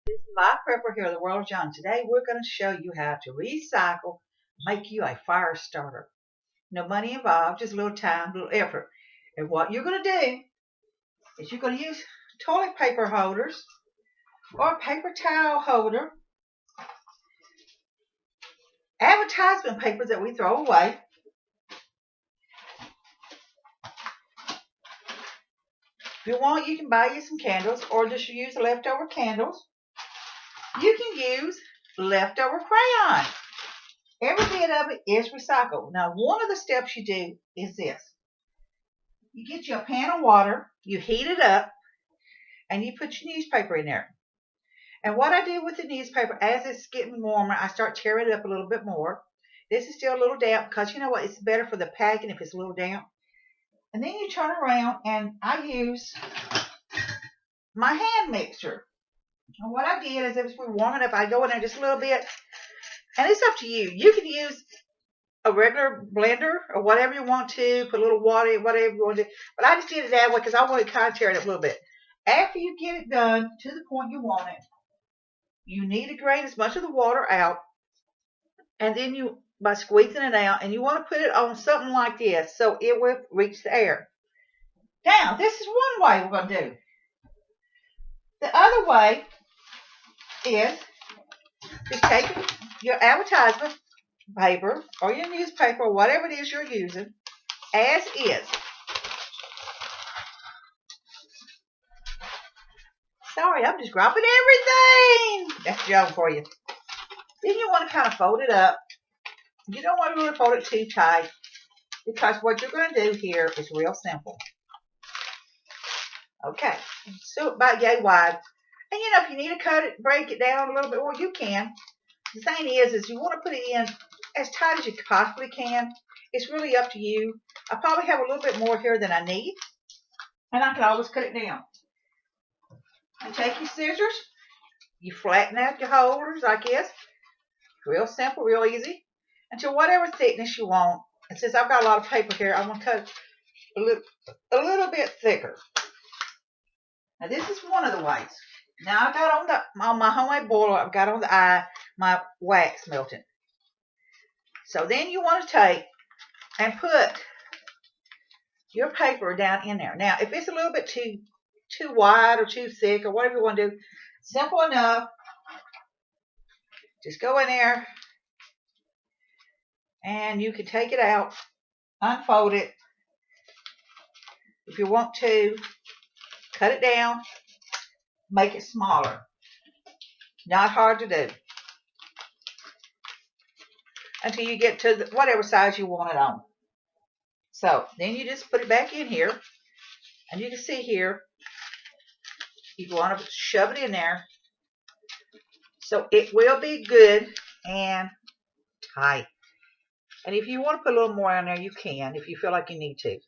This is Live Prepper here, the World of John. Today we're going to show you how to recycle, make you a fire starter. No money involved, just a little time, a little effort. And what you're going to do is you're going to use toilet paper holders or a paper towel holder, advertisement papers that we throw away. If you want, you can buy you some candles or just use leftover candles. You can use leftover crayon. Every bit of it is recycled. Now, one of the steps you do is this. You get you a pan of water, you heat it up, and you put your newspaper in there. And what I do with the newspaper, as it's getting warmer, I start tearing it up a little bit more. This is still a little damp because you know what? It's better for the packing if it's a little damp. And then you turn around, and I use my hand mixer. And what I did is, if we're warming up, I go in there just a little bit. And it's up to you. You can use a regular blender or whatever you want to. Put a little water in, whatever you want to do. But I just did it that way because I want to kind of tear it up a little bit. After you get it done to the point you want it, you need to drain as much of the water out. And then you, by squeezing it out, and you want to put it on something like this so it will reach the air. Now, this is one way we're going to do. The other way is just take your advertisement paper or your newspaper or whatever it is you're using as is. Sorry, I'm just dropping everything. That's a joke for you. Then you want to kind of fold it up. You don't want to really fold it too tight because what you're going to do here is real simple. Okay, so about yay wide. And you know, if you need to cut it, break it down a little bit, well, you can. The thing is you want to put it in as tight as you possibly can. It's really up to you. I probably have a little bit more here than I need. And I can always cut it down. And take your scissors. You flatten out your holders like this. Real simple, real easy. Until whatever thickness you want. And since I've got a lot of paper here, I'm going to cut it a little bit thicker. Now this is one of the ways. Now I got on my homemade boiler, I've got on the eye my wax melting. So then you want to take and put your paper down in there. Now if it's a little bit too wide or too thick or whatever you want to do, simple enough. Just go in there and you can take it out, unfold it. If you want to, cut it down, make it smaller. Not hard to do. Until you get to whatever size you want it on. So then you just put it back in here. And you can see here, you want to shove it in there. So it will be good and tight. And if you want to put a little more in there, you can if you feel like you need to. As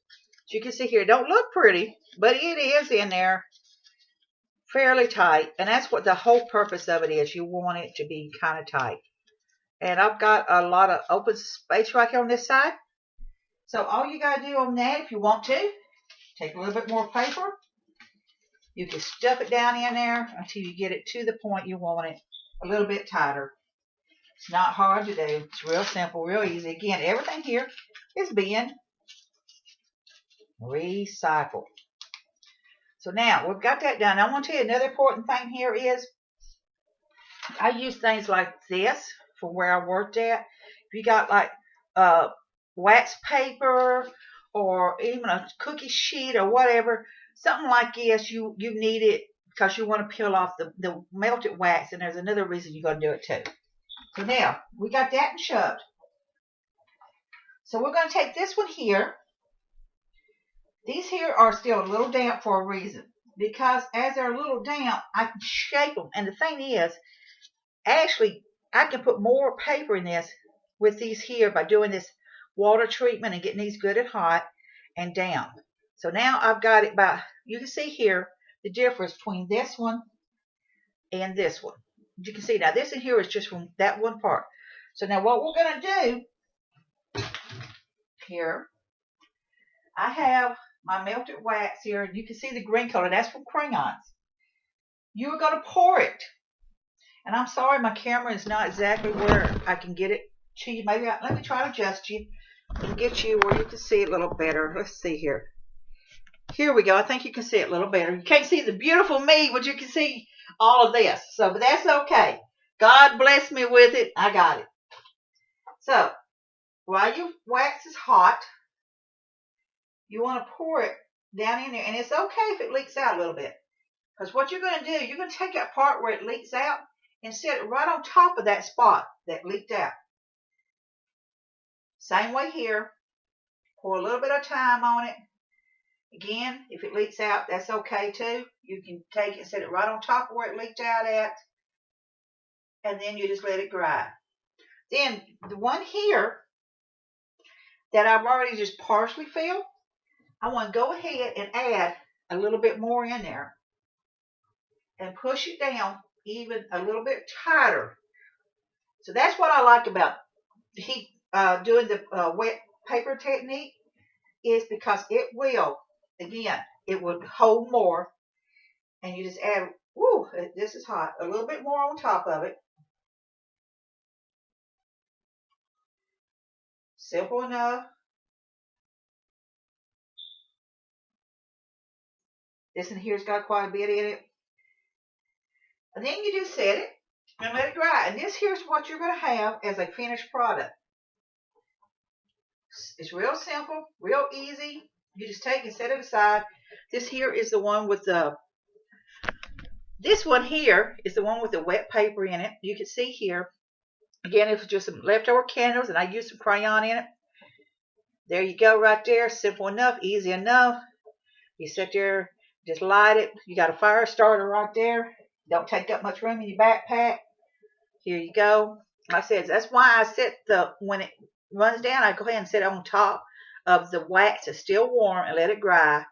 you can see here, it don't look pretty, but it is in there fairly tight. And that's what the whole purpose of it is. You want it to be kind of tight. And I've got a lot of open space right here on this side. So all you got to do on that, if you want to, take a little bit more paper. You can stuff it down in there until you get it to the point you want it. A little bit tighter. It's not hard to do. It's real simple, real easy. Again, everything here is being recycled. So now we've got that done. I want to tell you another important thing here is I use things like this for where I worked at. If you got like wax paper or even a cookie sheet or whatever, something like this, you need it because you want to peel off the melted wax, and there's another reason you're going to do it too. So now we got that shoved. So we're going to take this one here. These here are still a little damp for a reason. Because as they're a little damp, I can shape them. And the thing is, actually, I can put more paper in this with these here by doing this water treatment and getting these good and hot and damp. So now I've got it by, you can see here, the difference between this one and this one. You can see now this in here is just from that one part. So now what we're going to do here, I have my melted wax here, and you can see the green color. That's from crayons. You're going to pour it And I'm sorry my camera is not exactly where I can get it to you. Maybe let me try to adjust you and get you where you can see it a little better. Let's see here. Here we go. I think you can see it a little better. You can't see the beautiful me, but you can see all of this. So, but that's okay. God bless me with it. I got it. So, while your wax is hot, you want to pour it down in there. And it's okay if it leaks out a little bit. Because what you're going to do, you're going to take that part where it leaks out and set it right on top of that spot that leaked out. Same way here. Pour a little bit of time on it. Again, if it leaks out, that's okay too. You can take it and set it right on top of where it leaked out at. And then you just let it dry. Then the one here that I've already just partially filled, I want to go ahead and add a little bit more in there. And push it down even a little bit tighter. So that's what I like about doing the wet paper technique, is because it will, again, it will hold more. And you just add, whoo, this is hot, a little bit more on top of it. Simple enough. This in here's got quite a bit in it. And then you just set it and let it dry. And this here's what you're going to have as a finished product. It's real simple, real easy. You just take and set it aside. This here is the one with the, this one here is the one with the wet paper in it. You can see here, again, it was just some leftover candles and I used some crayon in it. There you go right there. Simple enough, easy enough. You sit there, just light it. You got a fire starter right there. Don't take up much room in your backpack. Here you go. Like I said, that's why I set when it runs down, I go ahead and set it on top of the wax that's still warm and let it dry.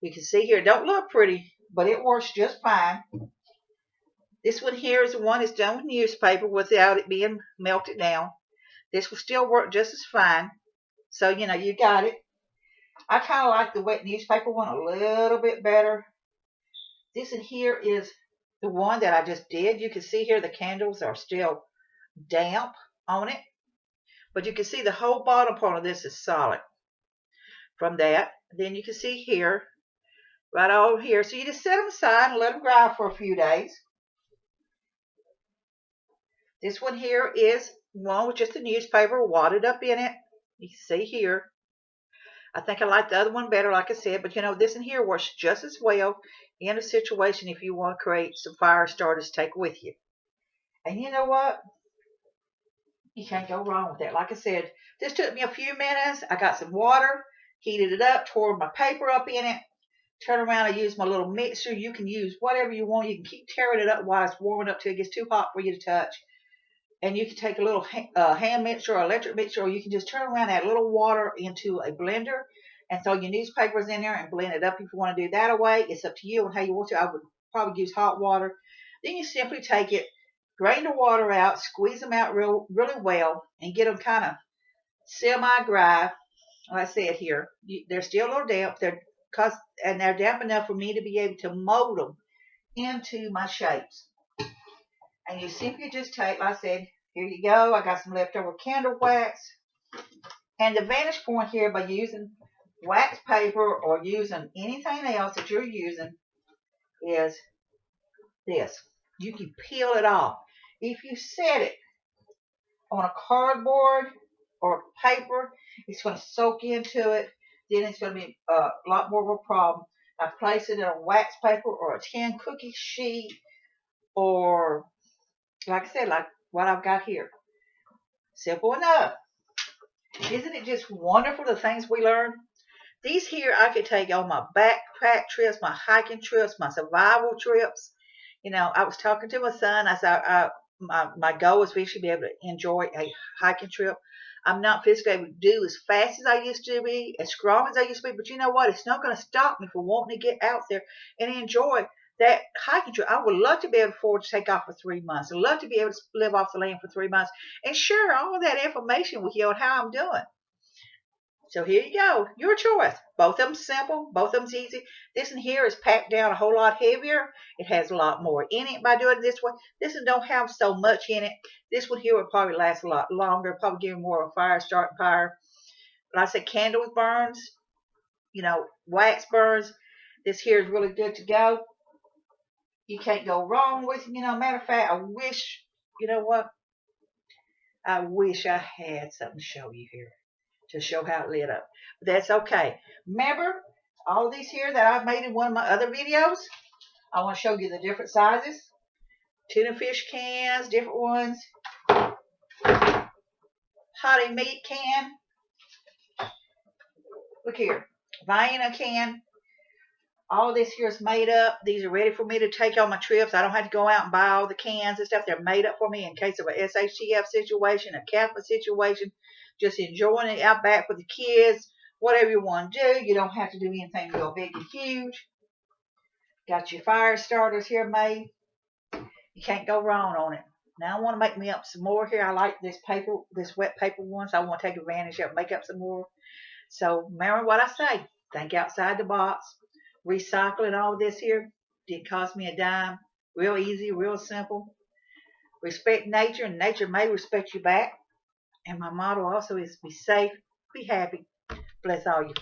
You can see here, it don't look pretty, but it works just fine. This one here is the one that's done with newspaper without it being melted down. This will still work just as fine. So, you know, you got it. I kind of like the wet newspaper one a little bit better. This in here is the one that I just did. You can see here the candles are still damp on it. But you can see the whole bottom part of this is solid from that. Then you can see here, right over here. So you just set them aside and let them dry for a few days. This one here is one with just a newspaper wadded up in it. You can see here. I think I like the other one better, like I said. But, you know, this in here works just as well in a situation if you want to create some fire starters to take with you. And you know what? You can't go wrong with that. Like I said, this took me a few minutes. I got some water, heated it up, tore my paper up in it, turned around and used my little mixer. You can use whatever you want. You can keep tearing it up while it's warming up till it gets too hot for you to touch. And you can take a little hand mixer or electric mixer, or you can just turn around and add a little water into a blender and throw your newspapers in there and blend it up if you want to do that away. It's up to you on how you want to. I would probably use hot water. Then you simply take it, drain the water out, squeeze them out really well, and get them kind of semi-dry. Like I said here, they're still a little damp. And they're damp enough for me to be able to mold them into my shapes. And you simply just take, like I said, here you go. I got some leftover candle wax. And the vantage point here by using wax paper or using anything else that you're using is this. You can peel it off. If you set it on a cardboard or paper, it's going to soak into it. Then it's going to be a lot more of a problem. I place it in a wax paper or a tin cookie sheet, or like I said, like what I've got here. Simple enough. Isn't it just wonderful the things we learn? These here I could take on my backpack trips, my hiking trips, my survival trips. You know, I was talking to my son. I said my goal is to be able to enjoy a hiking trip. I'm not physically able to do as fast as I used to be, as strong as I used to be. But you know what? It's not going to stop me from wanting to get out there and enjoy that hiking trip. I would love to be able to afford to take off for 3 months. I'd love to be able to live off the land for 3 months and share all of that information with you on how I'm doing. So here you go. Your choice. Both of them simple. Both of them easy. This one here is packed down a whole lot heavier. It has a lot more in it by doing it this way. This one don't have so much in it. This one here will probably last a lot longer. Probably give more of a fire starting fire. Like I said, candles burns. Wax burns. This here is really good to go. You can't go wrong with it. Matter of fact, I wish, you know what? I wish I had something to show you here to show how it lit up. But that's okay. Remember, all these here that I've made in one of my other videos, I want to show you the different sizes. Tuna fish cans, different ones. Potty meat can. Look here. Vienna can. All this here is made up. These are ready for me to take on my trips. I don't have to go out and buy all the cans and stuff. They're made up for me in case of a SHTF situation, a CAFA situation. Just enjoying it out back with the kids. Whatever you want to do. You don't have to do anything real big and huge. Got your fire starters here made. You can't go wrong on it. Now I want to make me up some more here. I like this paper, this wet paper one, so I want to take advantage of it, make up some more. So remember what I say. Think outside the box. Recycling all this here didn't cost me a dime. Real easy, real simple. Respect nature, and nature may respect you back. And my motto also is be safe, be happy, bless all your